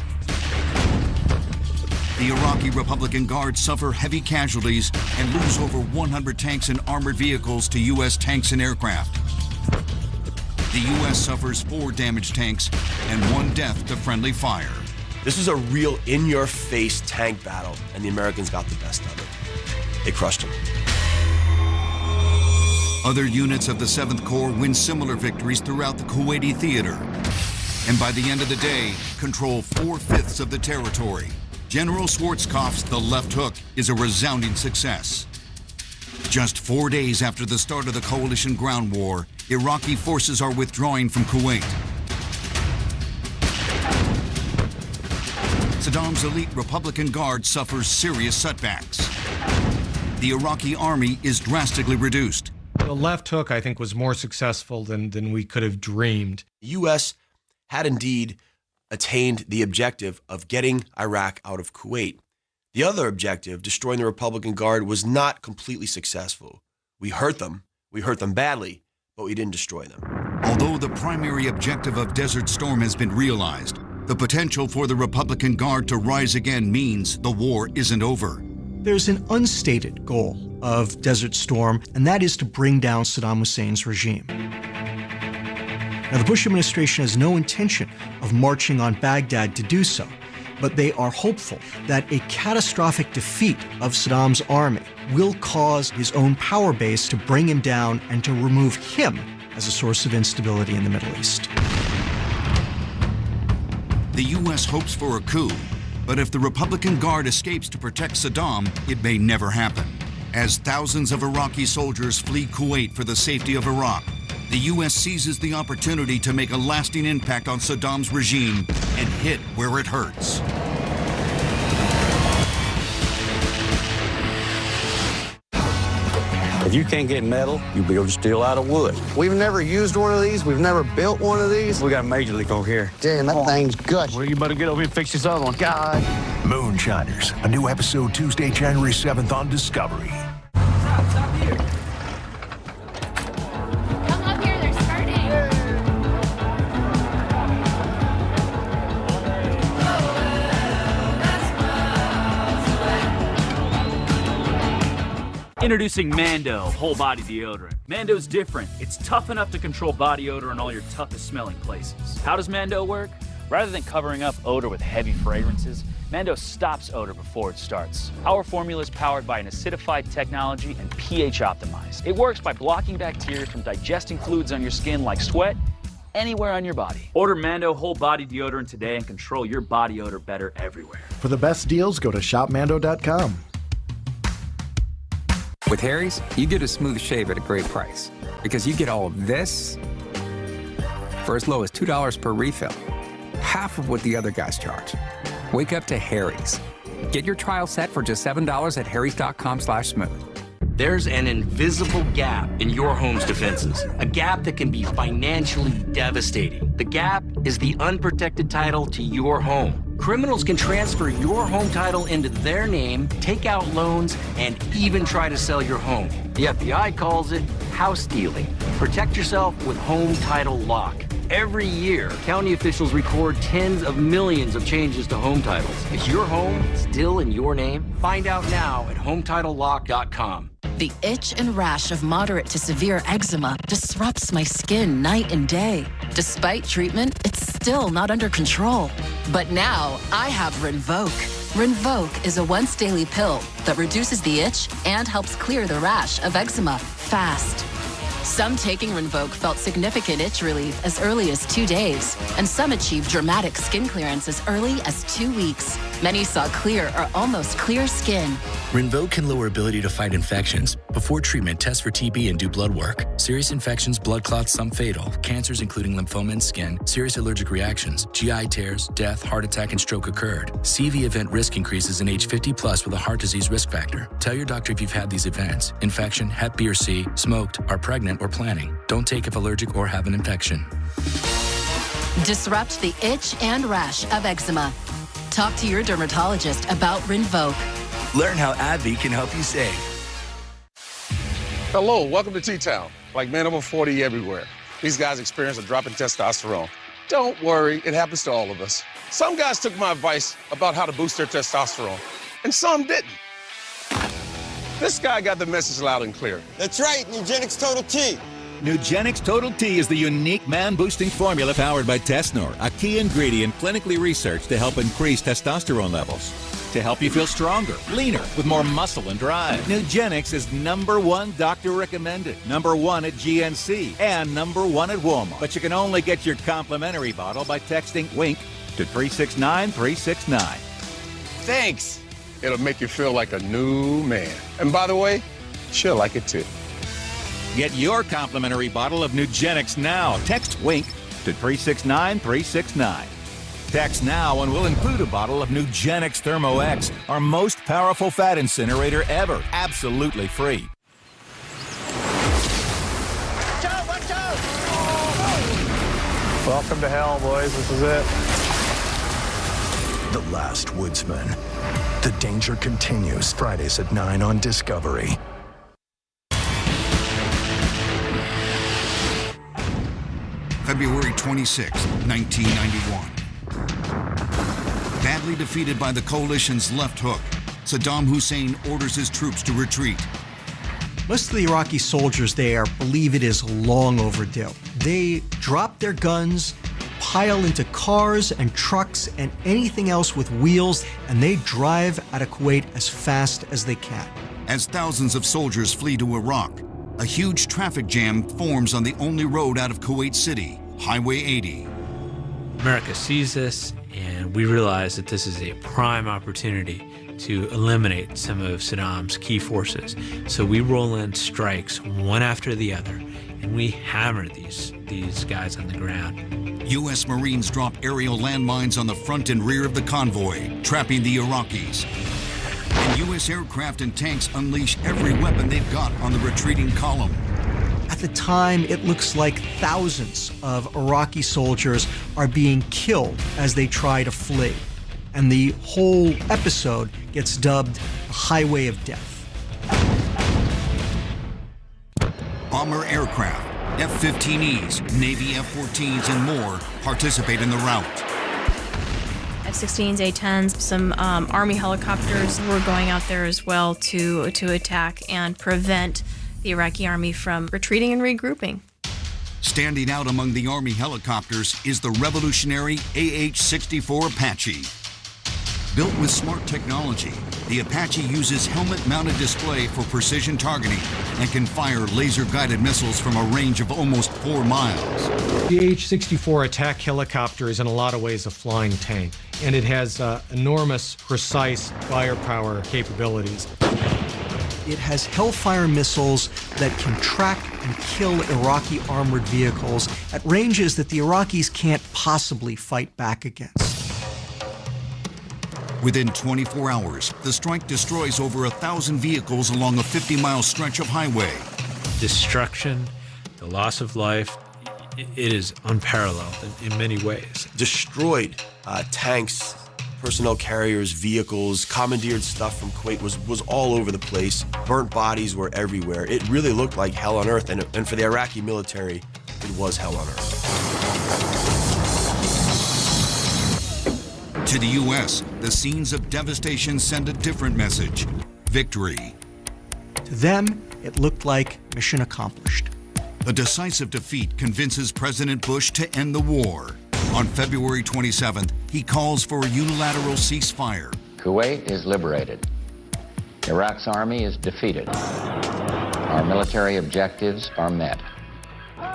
The Iraqi Republican Guard suffer heavy casualties and lose over 100 tanks and armored vehicles to U.S. tanks and aircraft. The U.S. suffers 4 damaged tanks and 1 death to friendly fire. This was a real in-your-face tank battle, and the Americans got the best of it. They crushed them. Other units of the 7th Corps win similar victories throughout the Kuwaiti theater, and by the end of the day, control 4/5 of the territory. General Schwarzkopf's The Left Hook is a resounding success. Just 4 days after the start of the coalition ground war, Iraqi forces are withdrawing from Kuwait. Saddam's elite Republican Guard suffers serious setbacks. The Iraqi army is drastically reduced. The Left Hook, I think, was more successful than we could have dreamed. The U.S. had indeed attained the objective of getting Iraq out of Kuwait. The other objective, destroying the Republican Guard, was not completely successful. We hurt them badly, but we didn't destroy them. Although the primary objective of Desert Storm has been realized, the potential for the Republican Guard to rise again means the war isn't over. There's an unstated goal of Desert Storm, and that is to bring down Saddam Hussein's regime. Now, the Bush administration has no intention of marching on Baghdad to do so, but they are hopeful that a catastrophic defeat of Saddam's army will cause his own power base to bring him down and to remove him as a source of instability in the Middle East. The U.S. hopes for a coup, But if the Republican Guard escapes to protect Saddam, it may never happen. As thousands of Iraqi soldiers flee Kuwait for the safety of Iraq, the U.S. seizes the opportunity to make a lasting impact on Saddam's regime and hit where it hurts. If you can't get metal, you build steel out of wood. We've never used one of these. We've never built one of these. We got a major leak over here. Damn, that thing's good. Well, you better get over here and fix this other one. God. Moonshiners, a new episode Tuesday, January 7th on Discovery. Stop here. Come up here, they're starting. Introducing Mando Whole Body Deodorant. Mando's different. It's tough enough to control body odor in all your toughest smelling places. How does Mando work? Rather than covering up odor with heavy fragrances, Mando stops odor before it starts. Our formula is powered by an acidified technology and pH optimized. It works by blocking bacteria from digesting fluids on your skin like sweat anywhere on your body. Order Mando Whole Body Deodorant today and control your body odor better everywhere. For the best deals, go to shopmando.com. With Harry's, you get a smooth shave at a great price because you get all of this for as low as $2 per refill, half of what the other guys charge. Wake up to Harry's. Get your trial set for just $7 at harrys.com/smooth. There's an invisible gap in your home's defenses, a gap that can be financially devastating. The gap is the unprotected title to your home. Criminals can transfer your home title into their name, take out loans, and even try to sell your home. The FBI calls it house stealing. Protect yourself with Home Title Lock. Every year, county officials record tens of millions of changes to home titles. Is your home still in your name? Find out now at HometitleLock.com. The itch and rash of moderate to severe eczema disrupts my skin night and day. Despite treatment, it's still not under control. But now I have Rinvoq. Rinvoq is a once daily pill that reduces the itch and helps clear the rash of eczema fast. Some taking Rinvoq felt significant itch relief as early as 2 days, and some achieved dramatic skin clearance as early as 2 weeks. Many saw clear or almost clear skin. Rinvoq can lower ability to fight infections. Before treatment, test for TB and do blood work. Serious infections, blood clots, some fatal. Cancers including lymphoma and skin. Serious allergic reactions. GI tears, death, heart attack, and stroke occurred. CV event risk increases in age 50 plus with a heart disease risk factor. Tell your doctor if you've had these events. Infection, Hep B or C, smoked, are pregnant, or planning. Don't take if allergic or have an infection. Disrupt the itch and rash of eczema. Talk to your dermatologist about Rinvoq. Learn how AbbVie can help you save. Hello, welcome to T-Town. Like men over 40 everywhere. These guys experience a drop in testosterone. Don't worry, it happens to all of us. Some guys took my advice about how to boost their testosterone, and some didn't. This guy got the message loud and clear. That's right, Nugenix Total T. Nugenix Total T is the unique man-boosting formula powered by Tesnor, a key ingredient clinically researched to help increase testosterone levels. To help you feel stronger, leaner, with more muscle and drive. Nugenix is #1 doctor recommended, #1 at GNC, and #1 at Walmart. But you can only get your complimentary bottle by texting WINK to 369-369. Thanks. It'll make you feel like a new man. And by the way, she'll like it too. Get your complimentary bottle of Nugenix now. Text WINK to 369-369. Text now and we'll include a bottle of Nugenix Thermo X, our most powerful fat incinerator ever. Absolutely free. Watch out, watch out! Welcome to hell, boys. This is it. The Last Woodsman. The danger continues. Fridays at 9 on Discovery. February 26, 1991. Badly defeated by the coalition's left hook, Saddam Hussein orders his troops to retreat. Most of the Iraqi soldiers there believe it is long overdue. They drop their guns, pile into cars and trucks and anything else with wheels, and they drive out of Kuwait as fast as they can. As thousands of soldiers flee to Iraq, a huge traffic jam forms on the only road out of Kuwait City, Highway 80. America sees this, and we realize that this is a prime opportunity to eliminate some of Saddam's key forces. So we roll in strikes one after the other, and we hammer these guys on the ground. U.S. Marines drop aerial landmines on the front and rear of the convoy, trapping the Iraqis. And U.S. aircraft and tanks unleash every weapon they've got on the retreating column. At the time, it looks like thousands of Iraqi soldiers are being killed as they try to flee. And the whole episode gets dubbed the Highway of Death. Bomber aircraft, F-15Es, Navy F-14s, and more participate in the rout. F-16s, A-10s, some Army helicopters were going out there as well to attack and prevent the Iraqi Army from retreating and regrouping. Standing out among the Army helicopters is the revolutionary AH-64 Apache. Built with smart technology, the Apache uses helmet-mounted display for precision targeting and can fire laser-guided missiles from a range of almost 4 miles. The AH-64 attack helicopter is in a lot of ways a flying tank, and it has enormous, precise firepower capabilities. It has Hellfire missiles that can track and kill Iraqi armored vehicles at ranges that the Iraqis can't possibly fight back against. Within 24 hours, the strike destroys over 1,000 vehicles along a 50-mile stretch of highway. Destruction, the loss of life, it is unparalleled in many ways. Destroyed tanks, personnel carriers, vehicles, commandeered stuff from Kuwait was all over the place. Burnt bodies were everywhere. It really looked like hell on earth, and for the Iraqi military, it was hell on earth. To the U.S., the scenes of devastation send a different message: victory. To them, it looked like mission accomplished. A decisive defeat convinces President Bush to end the war. On February 27th, he calls for a unilateral ceasefire. Kuwait is liberated. Iraq's army is defeated. Our military objectives are met.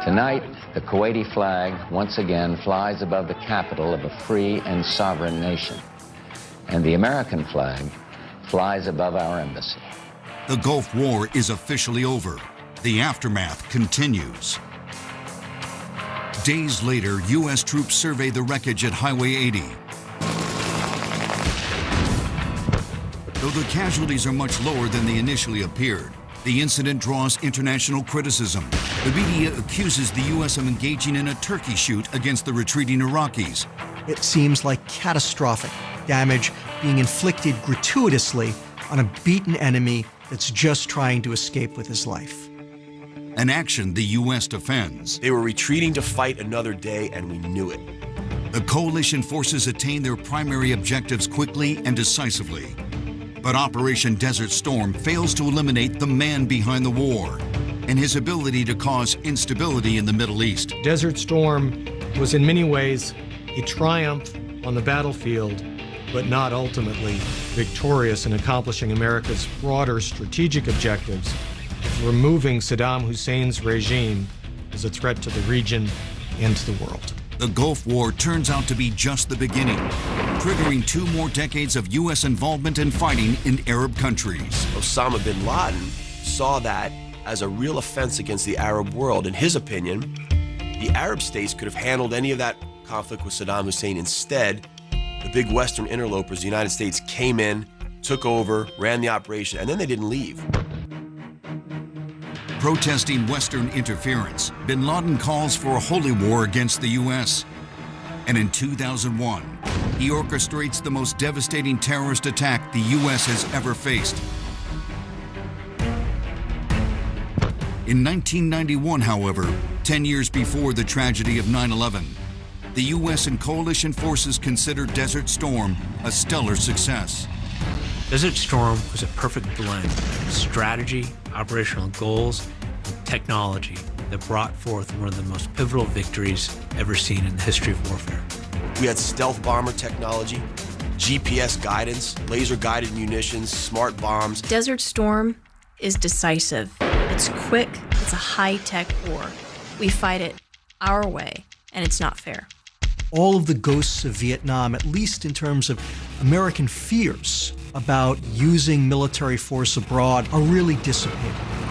Tonight, the Kuwaiti flag once again flies above the capital of a free and sovereign nation. And the American flag flies above our embassy. The Gulf War is officially over. The aftermath continues. Days later, U.S. troops survey the wreckage at Highway 80. Though the casualties are much lower than they initially appeared, the incident draws international criticism. The media accuses the U.S. of engaging in a turkey shoot against the retreating Iraqis. It seems like catastrophic damage being inflicted gratuitously on a beaten enemy that's just trying to escape with his life. An action the U.S. defends. They were retreating to fight another day, and we knew it. The coalition forces attain their primary objectives quickly and decisively. But Operation Desert Storm fails to eliminate the man behind the war and his ability to cause instability in the Middle East. Desert Storm was in many ways a triumph on the battlefield, but not ultimately victorious in accomplishing America's broader strategic objectives of removing Saddam Hussein's regime as a threat to the region and to the world. The Gulf War turns out to be just the beginning, triggering 2 more decades of U.S. involvement in fighting in Arab countries. Osama bin Laden saw that as a real offense against the Arab world. In his opinion, the Arab states could have handled any of that conflict with Saddam Hussein. Instead, the big Western interlopers, the United States, came in, took over, ran the operation, and then they didn't leave. Protesting Western interference, bin Laden calls for a holy war against the U.S. And in 2001, he orchestrates the most devastating terrorist attack the U.S. has ever faced. In 1991, however, 10 years before the tragedy of 9/11, the U.S. and coalition forces considered Desert Storm a stellar success. Desert Storm was a perfect blend of strategy, operational goals, and technology that brought forth one of the most pivotal victories ever seen in the history of warfare. We had stealth bomber technology, GPS guidance, laser-guided munitions, smart bombs. Desert Storm is decisive. It's quick. It's a high-tech war. We fight it our way, and it's not fair. all of the ghosts of Vietnam, at least in terms of American fears about using military force abroad, are really dissipating.